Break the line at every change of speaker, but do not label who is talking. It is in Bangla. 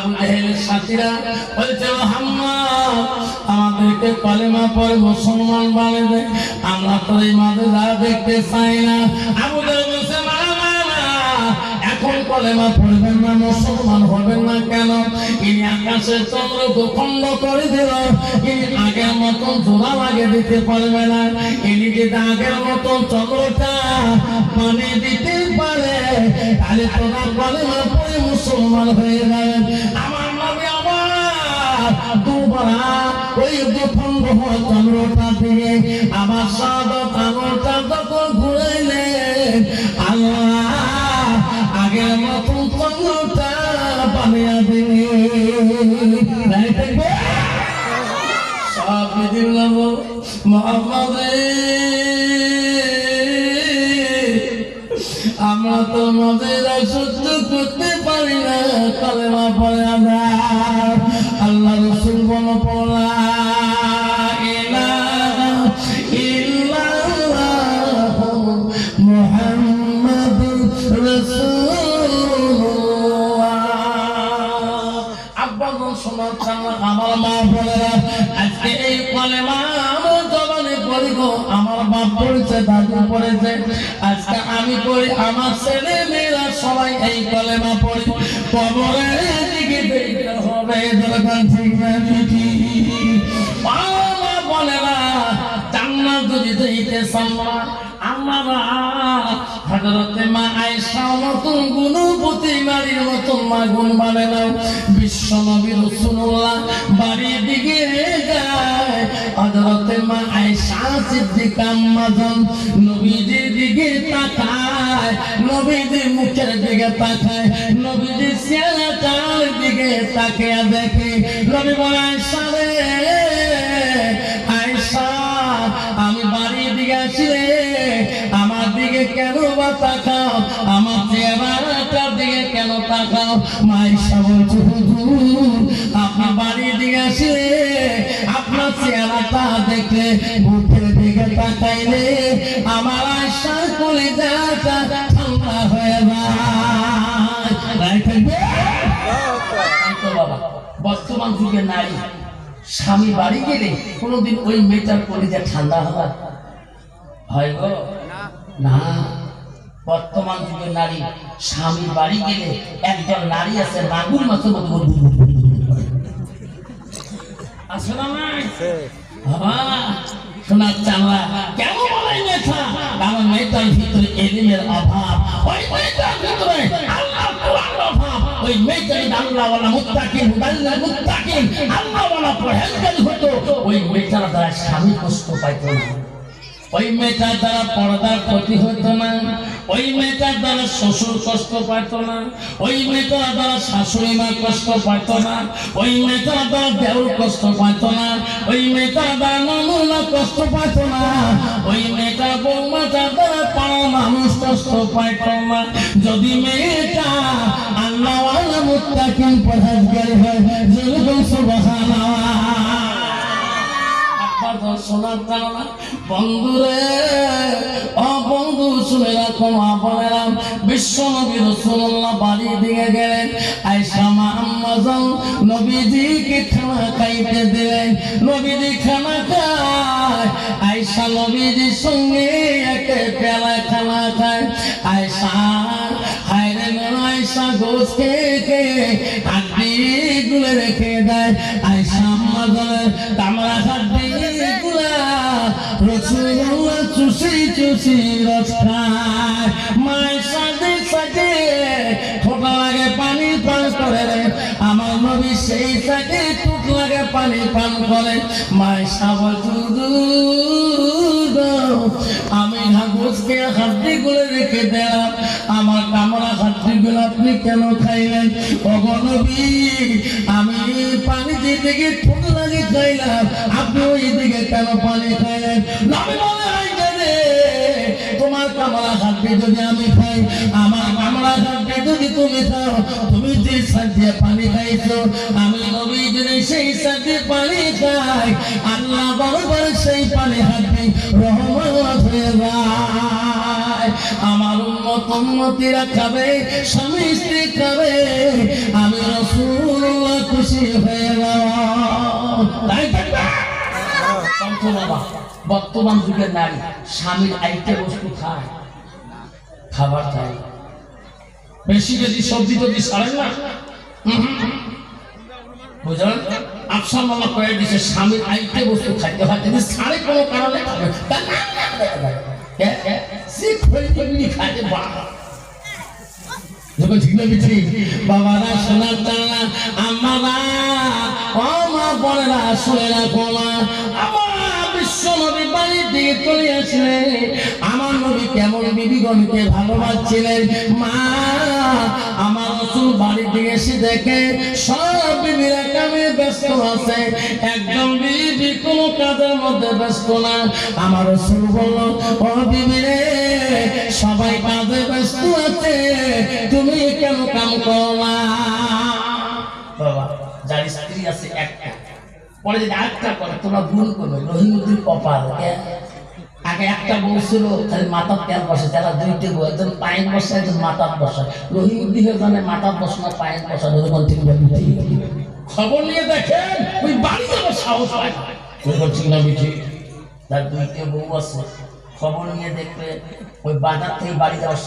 আবু জাহেলের সাথীরা বলছে মুহাম্মদ আমাদেরকে কলেমা পড়ে মুসলমান বানিয়ে দে, আমরা তোর এই মাদ্রাসা দেখতে চাই না। আবু জাহেল বলছে এখন কলেমা পড়বেন না, মুসলমান হবেন না কেন? ইনি আকাশের চন্দ্রকে খণ্ড করে দিল, ইনি আগের মতন জোড়া লাগে দিতে পারবে না। ইনি যদি আগের মতন চন্দ্রটা পানি দিতে পারে তাহলে তোরা কলেমা পড়ে মুসলমান হয়ে যাবেন। আমার নবী আবার দুবার ওই খণ্ড হওয়া চন্দ্রটা দিয়ে আমার শাহাদাত আলোটা যখন ঘুরাইলেন, আল্লাহ আগের মতন চন্দ্রটা বানিয়ে দিলেন। সব দিলাম মুহাম্মদ, আমরা তো মজেরা সহ্য করতে পারি না, কলেমা পড়ে আমরা। আল্লাহ রাসূল বলো পড়া ইলাহা ইল্লাল্লাহ মুহাম্মাদুর রাসূলুল্লাহ। আব্বাজন শোনার কারণে আমার মা বলে আজকে এই কলেমা আমার জবানে পড়ি গো, আমার বাপ পড়েছে, দাদু পড়েছে, আজকে আমি পড়ি, আমার ছেলে মেয়েরা সবাই এই কলেমা পড়ি। কবরের দিকে দেখতে হবে দরকার ঠিক না বলে না। জান্নাত যদি যেতে সম্মান আমরা হযরতে মা আয়েশা মতন গুণবতী নারীর মতন মা গুণ মানে নাও। বিশ্ব নবী রাসূলুল্লাহ বাড়ির দিকে যায়, হযরতে মা আয়েশা সিদ্দিকা আম্মাজান নবীজির দিকে তাকায়, নবীজির মুখের দিকে তাকায়, নবীজির চেহারাটার দিকে তাকিয়ে দেখে। নবী বলে আয়েশা রে আয়েশা, আমি বাড়ির দিকে আসলে আমার দিকে কেন বা তাকাও, আমার চেহারাটার দিকে কেন তাকাও? আয়েশা বলছে হুজুর আপনি বাড়ির দিকে আসলে আপনার চেহারাটা দেখলে মুখের দিকে তাকাইলে আমার আয়েশার কলিজাটা ঠান্ডা হয়ে যায়। বাবা বর্তমান যুগে নারী স্বামী বাড়ি গেলে কোনোদিন ওই মেয়েটার কলিজা ঠান্ডা হয় গো না। বর্তমান যুগের নারী স্বামী বাড়ি গেলে একজন নারী আছে মাগুর মাছের মতো আছে না নাই বাবা শোনার চালা কেন বলাই মেয়েটা? কারণ মেয়েটার ভিতরে এলিমের অভাব, ওই মেয়েটার ভিতরে আল্লাহর কোরআনের অভাব। ওই মেয়েটা আল্লাহওয়ালা মুত্তাকিন মুত্তাকিন আল্লাহওয়ালা পরহেজগার হতো, ওই মেয়েটার দ্বারা স্বামী কষ্ট পাইত না, ওই মেয়েটার দ্বারা পর্দার ক্ষতি হতো না, ওই মেয়েটার দ্বারা শ্বশুর কষ্ট পাইত না, ওই মেয়েটার দ্বারা শাশুড়ি মা কষ্ট পাইত না, ওই মেয়েটার দ্বারা দেওর কষ্ট পাইত না, ওই মেয়েটার দ্বারা নমুনা কষ্ট পাইত না, ওই মেয়েটার বৌমাটার দ্বারা পাড়া মানুষ কষ্ট পাইত না। যদি মেয়েটা আল্লাহওয়ালা মুত্তাকিন পরহেজগার হয়, যেরকম সুবহানাল্লাহ। শোনার কারণে বন্ধুরে ও বন্ধু শুনে রাখো মা বোনেরা, বিশ্ব নবী রাসূলুল্লাহ বাড়ির দিকে গেলেন। আয়েশা মা আম্মাজান নবীজিকে খানা খাইতে দিলেন। নবীজি খানা খায়, আয়েশা নবীজির সঙ্গে একে পেলায় খানা খায়। আয়েশা হায় রে আয়েশা গোশ খেয়ে হাড্ডি গুলো রেখে দেয়। আয়েশা আম্মাজানের তামরা হাড্ডি রাসূলুল্লাহ চুষি চুষি রস খায়। মায়ের সাথে সাথে ঠোঁটা লাগে পানি পান করে রে, আমার নবী সেই সাথে ঠোঁট লাগে পানি পান করে। মায়ের সাবজুদু আমি হাগুসকে হাড্ডি গুলো রেখে দিলাম, আমার কামড়া হাড্ডি গুলো আপনি কেন খাইলেন? ওগো নবী আমি পানি দিকে ঠোঁট লাগে খাইলাম, আপনি ওই দিকে কেন পানি খাইলেন? নবী বলে তোমার কামড়া হাড্ডি যদি আমি খাই, আমার কামড়া হাড্ডি যদি তুমি খাও, তুমি যে সাথে পানি খাইছো আমি নবী যদি সেই সাথে পানি খাই, আল্লাহ বরাবর সেই পানি হাড্ডি রহমত হয়ে যায়। আমার উম্মত উম্মতিরা খাবে, স্বামী স্ত্রী খাবে, আমি রাসূলুল্লাহ তো বাবা বর্তমান যুগের নারী স্বামীর আইটে বস্তু খায়, খাবার চাই বেশি বেশি সবজি টবজি ছাড়েন না, বুঝলেন? আফসার মামা কয়ে দিছে স্বামীর আইটে বস্তু খাইতে হয়, যদি ছাড়ে কোনো কারণে খাবে খাইতে বাবারা শোনার টানা আমারা ও মা বোনেরা শুনে রাখো মা, আমার বিশ্ব নবী বাড়ির দিকে চলে আসলেন। আমার নবী কেমন বিবিগণকে ভালোবাসছিলেন মা, আমার রাসূল বাড়ির দিকে এসে দেখে সব বিবিরা কামে ব্যস্ত আছে, একদম বিবি কোনো কাজের মধ্যে ব্যস্ত না। আমার রাসূল বলল ও বিবি রে, সবাই কাজে ব্যস্ত আছে, তুমি কেন কাম করো না? বাবা যার স্ত্রী আছে একটা, পরে যদি আরেকটা করে তোমরা ভুল করবে, রহিমুদ্দিন কপাল। আগে একটা বউ ছিল তাহলে মাথার তেল বসে, যারা দুইটে বউ, একজন পায়ের বসে একজন মাথার বসে। রহিমুদ্দিনের জন্য মাথার বসে না পায়ের বসা, যখন ঠিক খবর নিয়ে দেখেন ওই বাড়ি যাবো সাহস পায় না, ঠিক না বিঠি? তার দুইটে বউ আছে, খবর নিয়ে দেখবে ওই বাজার থেকে বাড়ি যাওয়ার